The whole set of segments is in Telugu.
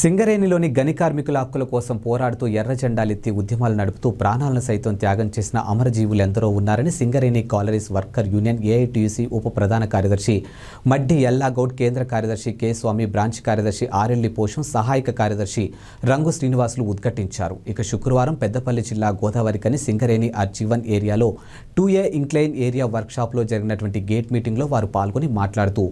సింగరేణిలోని గని కార్మికుల హక్కుల కోసం పోరాడుతూ ఎర్ర జెండాలెత్తి ఉద్యమాలు నడుపుతూ ప్రాణాలను సైతం త్యాగం చేసిన అమరజీవులు ఎందరో ఉన్నారని Singareni collieries worker union AITUC ఉప ప్రధాన కార్యదర్శి మడ్డి ఎల్లాగౌడ్, కేంద్ర కార్యదర్శి కె స్వామి, బ్రాంచ్ కార్యదర్శి ఆర్ఎల్డి పోషం, సహాయక కార్యదర్శి రంగు శ్రీనివాసులు ఉద్ఘాటించారు. ఇక శుక్రవారం పెద్దపల్లి జిల్లా గోదావరికని సింగరేణి అర్జీవన్ ఏరియాలో 2A ఇంక్లైన్ ఏరియా వర్క్షాప్లో జరిగినటువంటి గేట్ మీటింగ్లో వారు పాల్గొని మాట్లాడుతూ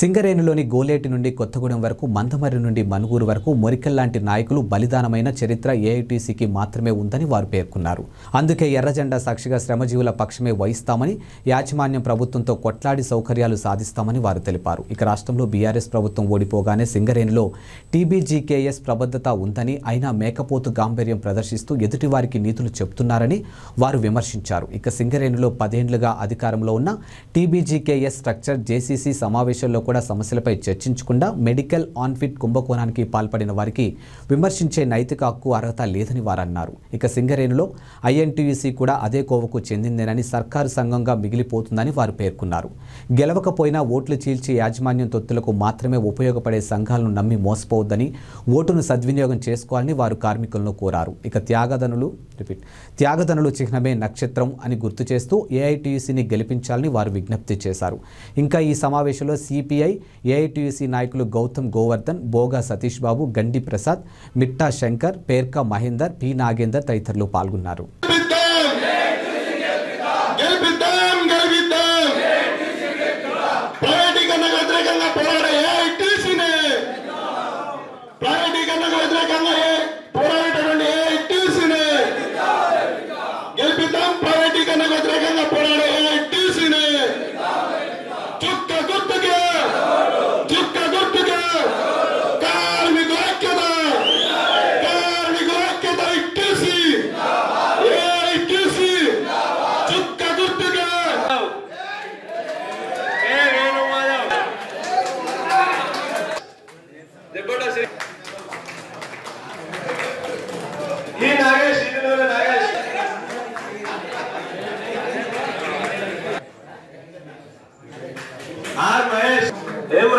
సింగరేణిలోని గోలేటి నుండి కొత్తగూడెం వరకు, మందమర్రి నుండి మనుగూరు వరకు మొరికల్ లాంటి నాయకులు బలిదానమైన చరిత్ర ఏఐటీసీకి మాత్రమే ఉందని వారు పేర్కొన్నారు. అందుకే ఎర్ర జెండా సాక్షిగా శ్రమజీవుల పక్షమే వహిస్తామని, యాజమాన్యం ప్రభుత్వంతో కొట్లాడి సౌకర్యాలు సాధిస్తామని వారు తెలిపారు. ఇక రాష్ట్రంలో బీఆర్ఎస్ ప్రభుత్వం ఓడిపోగానే సింగరేణిలో టీబీజీకేఎస్ ప్రబద్ధత ఉందని, అయినా మేకపోతు గాంభీర్యం ప్రదర్శిస్తూ ఎదుటివారికి నీతులు చెబుతున్నారని వారు విమర్శించారు. ఇక సింగరేణిలో 10 ఏళ్లుగా అధికారంలో ఉన్న టీబీజీకేఎస్ స్ట్రక్చర్ జేసీసీ సమావేశంలో కూడా సమస్యలపై చర్చించకుండా మెడికల్ ఆన్ఫిట్ కుంభకోణానికి పాల్పడిన వారికి విమర్శించే నైతిక హక్కు, అర్హత లేదని వారు అన్నారు. ఇక సింగరేణిలో ఐఎన్టీయూసీ కూడా అదే కోవకు చెందిందేనని, సర్కారు సంఘంగా మిగిలిపోతుందని వారు పేర్కొన్నారు. గెలవకపోయినా ఓట్లు చీల్చి యాజమాన్యం తొత్తులకు మాత్రమే ఉపయోగపడే సంఘాలను నమ్మి మోసపోవద్దని, ఓటును సద్వినియోగం చేసుకోవాలని వారు కార్మికులను కోరారు. ఇక త్యాగదనులు చిహ్నమే నక్షత్రం అని గుర్తు చేస్తూ ఏఐటీయూసీని గెలిపించాలని వారు విజ్ఞప్తి చేశారు. ఇంకా ఈ సమావేశంలో సిపిఐ, ఏఐటీయూసీ నాయకులు గౌతమ్ గోవర్ధన్, బోగా సతీష్ బాబు, గండి ప్రసాద్, మిట్టా శంకర్, పేర్కా మహేందర్, పి నాగేందర్ తదితరులు పాల్గొన్నారు.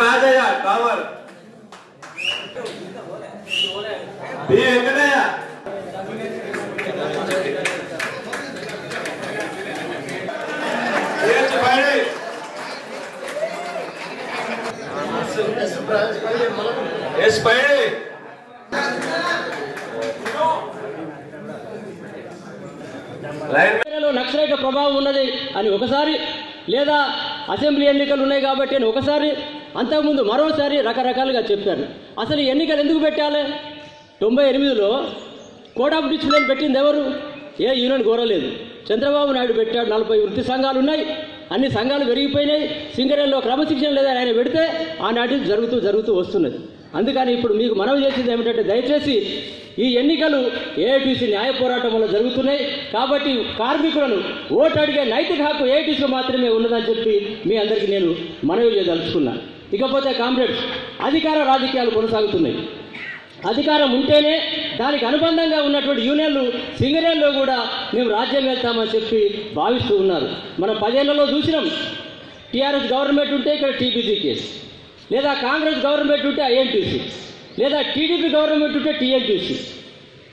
రాజయ్య కావల్ వెంకటయ్య నక్సలైట్ ప్రభావం ఉన్నది అని ఒకసారి, లేదా అసెంబ్లీ ఎన్నికలు ఉన్నాయి కాబట్టి అని ఒకసారి, అంతకుముందు మరోసారి రకరకాలుగా చెప్పారు. అసలు ఎన్నికలు ఎందుకు పెట్టాలి? 98లో కోడ్ ఆఫ్ డిసిప్లిన్ పెట్టింది ఎవరు? ఏ యూనియన్ కోరలేదు. చంద్రబాబు నాయుడు పెట్టాడు. 40 వృత్తి సంఘాలు ఉన్నాయి, అన్ని సంఘాలు పెరిగిపోయినాయి. సింగరేణిలో క్రమశిక్షణ లేదని ఆయన పెడితే ఆనాటి జరుగుతూ వస్తున్నది. అందుకని ఇప్పుడు మీకు మనవి చేసేది ఏమిటంటే, దయచేసి ఈ ఎన్నికలు ఏఐటీసీ న్యాయ పోరాటం వల్ల జరుగుతున్నాయి కాబట్టి కార్మికులను ఓటు అడిగే నైతిక హక్కు ఏఐటీసీలో మాత్రమే ఉన్నదని చెప్పి మీ అందరికీ నేను మనవి చేయదలుచుకున్నాను. ఇకపోతే కామ్రేడ్స్, అధికార రాజకీయాలు కొనసాగుతున్నాయి. అధికారం ఉంటేనే దానికి అనుబంధంగా ఉన్నటువంటి యూనియన్లు సింగరేణిలో కూడా మేము రాజ్యం వెళ్తామని చెప్పి భావిస్తూ ఉన్నారు. మనం 10 ఏళ్లలో చూసినాం. టీఆర్ఎస్ గవర్నమెంట్ ఉంటే ఇక్కడ టీబీజీ కేసు, లేదా కాంగ్రెస్ గవర్నమెంట్ ఉంటే ఐఎన్టీసీ, లేదా టీడీపీ గవర్నమెంట్ ఉంటే టీఎన్టీసీ.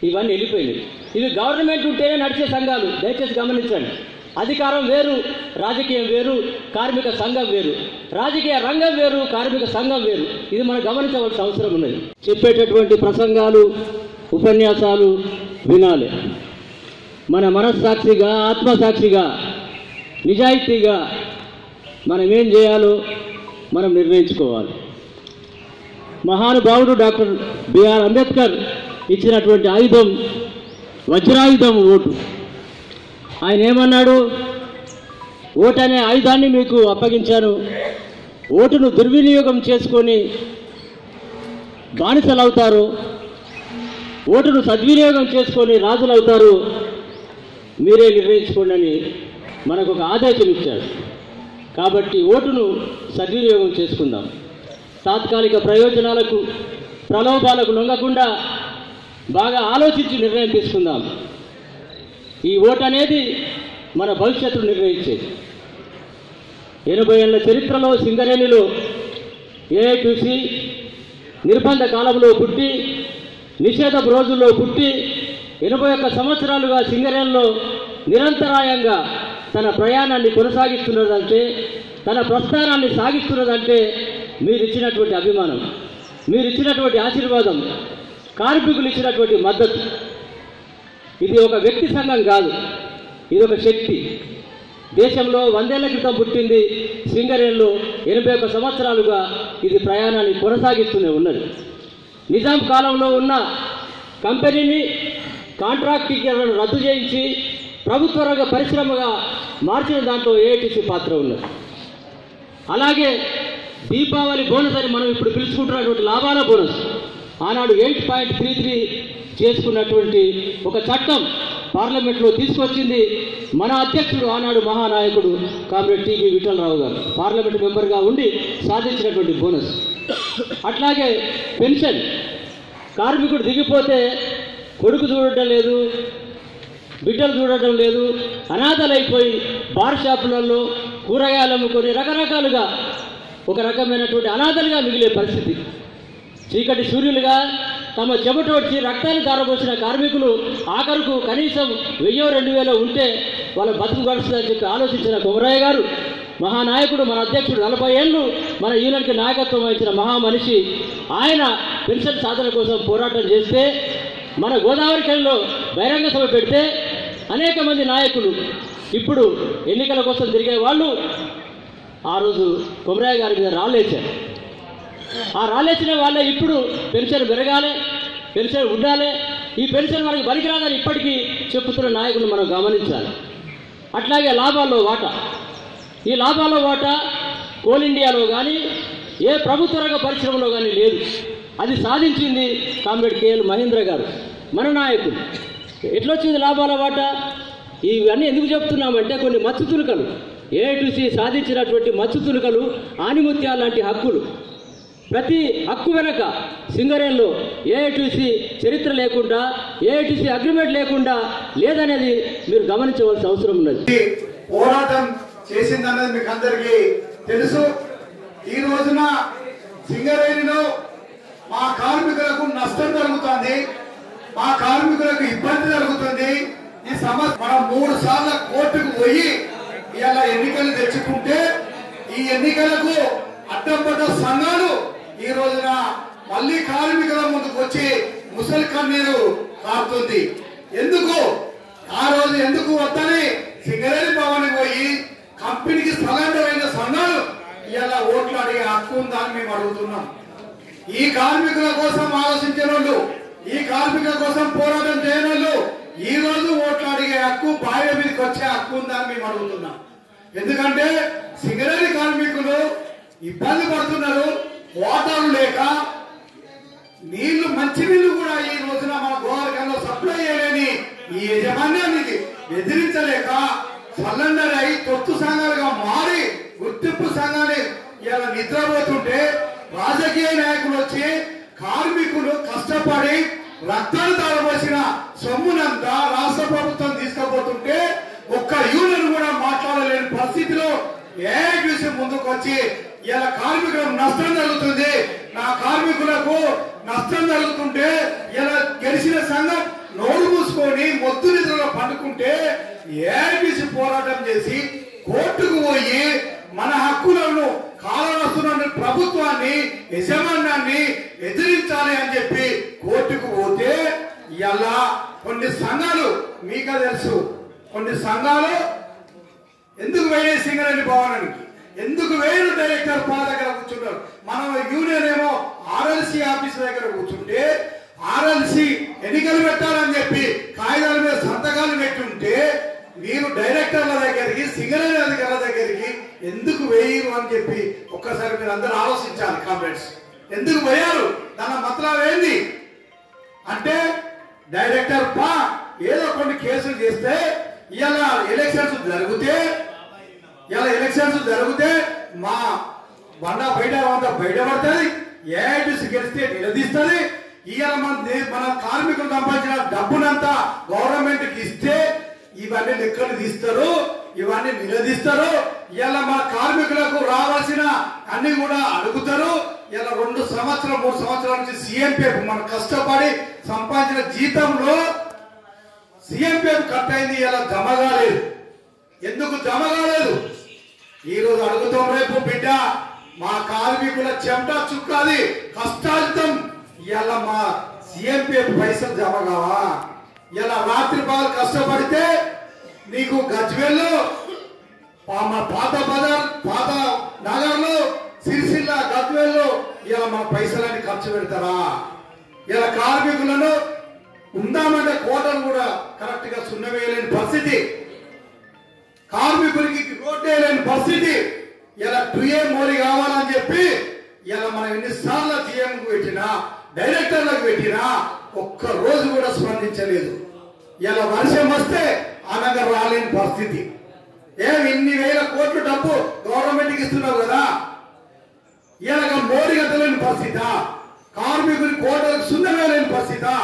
ఇవన్నీ వెళ్ళిపోయినాయి. ఇవి గవర్నమెంట్ ఉంటేనే నడిచే సంఘాలు. దయచేసి గమనించండి. అధికారం వేరు, రాజకీయం వేరు, కార్మిక సంఘం వేరు. రాజకీయ రంగం వేరు, కార్మిక సంఘం వేరు. ఇది మనం గమనించవలసిన అవసరం ఉన్నది. చెప్పేటటువంటి ప్రసంగాలు, ఉపన్యాసాలు వినాలి. మన మనస్సాక్షిగా, ఆత్మసాక్షిగా, నిజాయితీగా మనం ఏం చేయాలో మనం నిర్ణయించుకోవాలి. మహానుభావుడు డాక్టర్ బిఆర్ అంబేద్కర్ ఇచ్చినటువంటి ఆయుధం, వజ్రాయుధం ఓటు. ఆయన ఏమన్నాడు? ఓటు అనే ఆయుధాన్ని మీకు అప్పగించాను. ఓటును దుర్వినియోగం చేసుకొని బానిసలవుతారు, ఓటును సద్వినియోగం చేసుకొని రాజులవుతారు, మీరే నిర్ణయించుకోండి అని మనకు ఒక ఆదేశం ఇచ్చాడు. కాబట్టి ఓటును సద్వినియోగం చేసుకుందాం. తాత్కాలిక ప్రయోజనాలకు, ప్రలోభాలకు లొంగకుండా బాగా ఆలోచించి నిర్ణయం తీసుకుందాం. ఈ ఓటు అనేది మన భవిష్యత్తును నిర్ణయించేది. 80 ఏళ్ల చరిత్రలో సింగరేణిలో ఏఐటీసీ నిర్బంధ కాలంలో పుట్టి నిషేధపు రోజుల్లో పుట్టి 81 సంవత్సరాలుగా సింగరేణిలో నిరంతరాయంగా తన ప్రయాణాన్ని కొనసాగిస్తున్నదంటే, తన ప్రస్థానాన్ని సాగిస్తున్నదంటే మీరిచ్చినటువంటి అభిమానం, మీరిచ్చినటువంటి ఆశీర్వాదం, కార్మికులు ఇచ్చినటువంటి మద్దతు. ఇది ఒక వ్యక్తి సంఘం కాదు, ఇది ఒక శక్తి. దేశంలో 100 ఏళ్ల క్రితం పుట్టింది సింగరేణిలో 81 సంవత్సరాలుగా ఇది ప్రయాణాన్ని కొనసాగిస్తూనే ఉన్నది. నిజాం కాలంలో ఉన్న కంపెనీని కాంట్రాక్టీకరణను రద్దు చేయించి ప్రభుత్వ రంగ పరిశ్రమగా మార్చిన దాంట్లో ఏఐటీసీ పాత్ర ఉన్నది. అలాగే దీపావళి బోనస్ అని మనం ఇప్పుడు పిలుచుకుంటున్నటువంటి లాభాల బోనస్ ఆనాడు 8.33 చేసుకున్నటువంటి ఒక చట్టం పార్లమెంట్లో తీసుకొచ్చింది మన అధ్యక్షుడు, ఆనాడు మహానాయకుడు కామ్రేడ్ టీబీ విఠలరావు గారు పార్లమెంట్ మెంబర్గా ఉండి సాధించినటువంటి బోనస్. అట్లాగే పెన్షన్, కార్మికుడు దిగిపోతే కొడుకు చూడటం లేదు, బిడ్డలు చూడటం లేదు, అనాథలైపోయి బార్ షాపులలో కూరగాయలు అమ్ముకొని రకరకాలుగా ఒక రకమైనటువంటి అనాథలుగా మిగిలే పరిస్థితి. చీకటి సూర్యులుగా తమ చెమటోడ్చి రక్తాన్ని ధారపోసిన కార్మికులు ఆఖరుకు కనీసం 1000-2000 ఉంటే వాళ్ళ బతుకు గడుస్తుందని చెప్పి ఆలోచించిన కొమరయ్య గారు మహానాయకుడు, మన అధ్యక్షుడు, 40 ఏళ్ళు మన యూనియన్కి నాయకత్వం వహించిన మహామనిషి. ఆయన పెన్షన్ సాధన కోసం పోరాటం చేస్తే, మన గోదావరి ఖనిలో బహిరంగ సభ పెడితే అనేక మంది నాయకులు ఇప్పుడు ఎన్నికల కోసం తిరిగే వాళ్ళు ఆ రోజు కొమరయ్య గారి మీద రాళ్ళేశారు. ఆ రాళ్ళేసిన వాళ్ళే ఇప్పుడు పెన్షన్ పెరగాలి, పెన్షన్ ఉండాలి, ఈ పెన్షన్ మనకి పనికిరాదని ఇప్పటికీ చెప్పుతున్న నాయకులు మనం గమనించాలి. అట్లాగే లాభాల్లో వాటా, ఈ లాభాల్లో వాటా కోల్ ఇండియాలో కానీ ఏ ప్రభుత్వ రంగ పరిశ్రమలో కానీ లేదు. అది సాధించింది కామ్రేడ్ కేఎల్ మహేంద్ర గారు, మన నాయకులు. ఎట్లొచ్చింది లాభాల వాటా? ఇవన్నీ ఎందుకు చెప్తున్నామంటే కొన్ని మచ్చు తులుకలు, ఏఐటీసీ సాధించినటువంటి మచ్చు తులుకలు, ఆనిముత్యాలు లాంటి హక్కులు. ప్రతి హక్కు వెనక సింగరేణిలో ఏఐటీసీ చరిత్ర లేకుండా, ఏఐటీసీ అగ్రిమెంట్ లేకుండా లేదనేది మీరు గమనించవలసిన అవసరం ఉన్నది. పోరాటం చేసిందన్నది మీకు అందరికీ తెలుసు. ఈ రోజున సింగరేణిలో మా కార్మికులకు నష్టం జరుగుతుంది, మా కార్మికులకు ఇబ్బంది జరుగుతుంది. ఈ సమస్య మనం 3 సార్లు కోర్టుకు పోయి ఇలా ఎన్నికలు తెచ్చుకుంటే ఈ ఎన్నికలకు అడ్డంపడ్డ సంఘాలు ఈ రోజున మళ్ళీ కార్మికుల ముందుకు వచ్చి ముసలి కన్నీరు కారుతుంది. ఎందుకు ఆ రోజు ఎందుకు వద్దని సింగరేణి భవన్ పోయి కంపెనీకి స్థలాంతరమైన సంఘాలు ఇలా ఓట్లు అడిగే హక్కు ఉందని మేము అడుగుతున్నాం. ఈ కార్మికుల కోసం ఆలోచించిన వాళ్ళు, ఈ కార్మికుల కోసం పోరాటం చేయని వాళ్ళు ఈ రోజు ఓట్లు అడిగే హక్కు, బావి మీదకి వచ్చే హక్కు ఉందని మేము అడుగుతున్నాం. ఎందుకంటే సింగరేణి కార్మికులు ఇబ్బంది పడుతున్నారు, వాటర్లు లేక, నీళ్లు మంచినీళ్లు కూడా ఈ రోజున మన గోదావరిలో సప్లై చేయలేని ఈ యజమాన్యానికి ఎదిరించలేక సరెండర్ అయి తొత్తు సంఘాలుగా మారి గుర్తింపు సంఘాన్ని ఇలా నిద్రపోతుంటే రాజకీయ నాయకులు వచ్చి కార్మికులు కష్టపడి రక్తాలు తాగవలసిన సొమ్మునంతా రాష్ట్ర ప్రభుత్వం తీసుకుపోతుంటే ఒక్క యూనియన్ కూడా మాట్లాడలేని పరిస్థితిలో ఏఐటీసీ ముందుకు వచ్చి ఇలా కార్మికులకు నష్టం జరుగుతుంది, నా కార్మికులకు నష్టం జరుగుతుంటే ఇలా గెలిచిన సంఘం నోరు మూసుకొని మొద్దు నిధులలో పండుకుంటే ఏఐటీసీ పోరాటం చేసి కోర్టుకు పోయి మన హక్కులను కాలరాస్తున్న ప్రభుత్వాన్ని, యజమాన్యాన్ని ఎదిరించాలి అని చెప్పి కోర్టుకు పోతే ఇలా కొన్ని సంఘాలు మీకు తెలుసు, కొన్ని సంఘాలు ఎందుకు వేరే సింగరేణి భవనానికి ఎందుకు వేరు డైరెక్టర్ పా దగ్గర కూర్చుంటారు. మనం యూనియన్ ఏమో ఆర్ఎల్సీ ఆఫీస్ దగ్గర కూర్చుంటే ఆర్ఎల్సీ ఎన్నికలు పెట్టాలని చెప్పి కాగితాల మీద సంతకాలు పెట్టుంటే మీరు డైరెక్టర్ల దగ్గరికి, సింగరేణి అధికారుల దగ్గరికి ఎందుకు వేయరు అని చెప్పి ఒక్కసారి మీరు అందరూ ఆలోచించాలి. కామ్రేడ్స్ ఎందుకు వేయారు? దాని మతలబ్ ఏంది అంటే డైరెక్టర్ పా ఏదో కొన్ని కేసులు చేస్తే ఇలా ఎలక్షన్స్ జరిగితే మా బండ బయటపడుతుంది, ఏఐటీసీ గెలిస్తే నిలదీస్తుంది. ఇవాళ మన కార్మికులు సంపాదించిన డబ్బునంతా గవర్నమెంట్ కి ఇస్తే ఇవన్నీ లెక్కలు తీస్తారు, ఇవన్నీ నిలదీస్తారు. ఇలా మన కార్మికులకు రావాల్సిన అన్ని కూడా అడుగుతారు. ఇలా 2 సంవత్సరాలు 3 సంవత్సరాల నుంచి సీఎంపీఎఫ్ మనం కష్టపడి సంపాదించిన జీతంలో సీఎంపీఎఫ్ కట్ అయింది, ఇలా జమ కాలేదు. ఎందుకు జమ కాలేదు? ఈ రోజు అడుగుతాం, రేపు బిడ్డ మా కార్మికుల చెమట చుక్కాది కష్టార్జితం ఇలా మా సీఎంపీఎఫ్ పైసలు జమ కావా? ఇలా రాత్రి బాగా కష్టపడితే నీకు గజ్వేల్లో మా పాత బజార్ పాత నగర్లో సిరిసిల్ల గజ్వేల్లో ఇలా మన పైసలన్నీ ఖర్చు పెడతారా? ఇలా కార్మికులను ఉందామంటే కోటలు కూడా కరెక్ట్ గా సున్నవేయలేని పరిస్థితి, కార్మికులకి రోడ్డు వేయలేని పరిస్థితి. ఇలా 2A మోడీ కావాలని చెప్పి ఇలా మనం ఎన్నిసార్లు జీఎంకు పెట్టినా డైరెక్టర్లకు పెట్టినా ఒక్క రోజు కూడా స్పందించలేదు. ఇలా వర్షం వస్తే అనగా రాలేని పరిస్థితి. ఇన్ని వేల కోట్ల డబ్బు గవర్నమెంట్కి ఇస్తున్నావు కదా, ఇలాగ మోడీ కట్టలేని పరిస్థితి, కార్మికుని కోటలకు సున్నవేయలేని పరిస్థితి.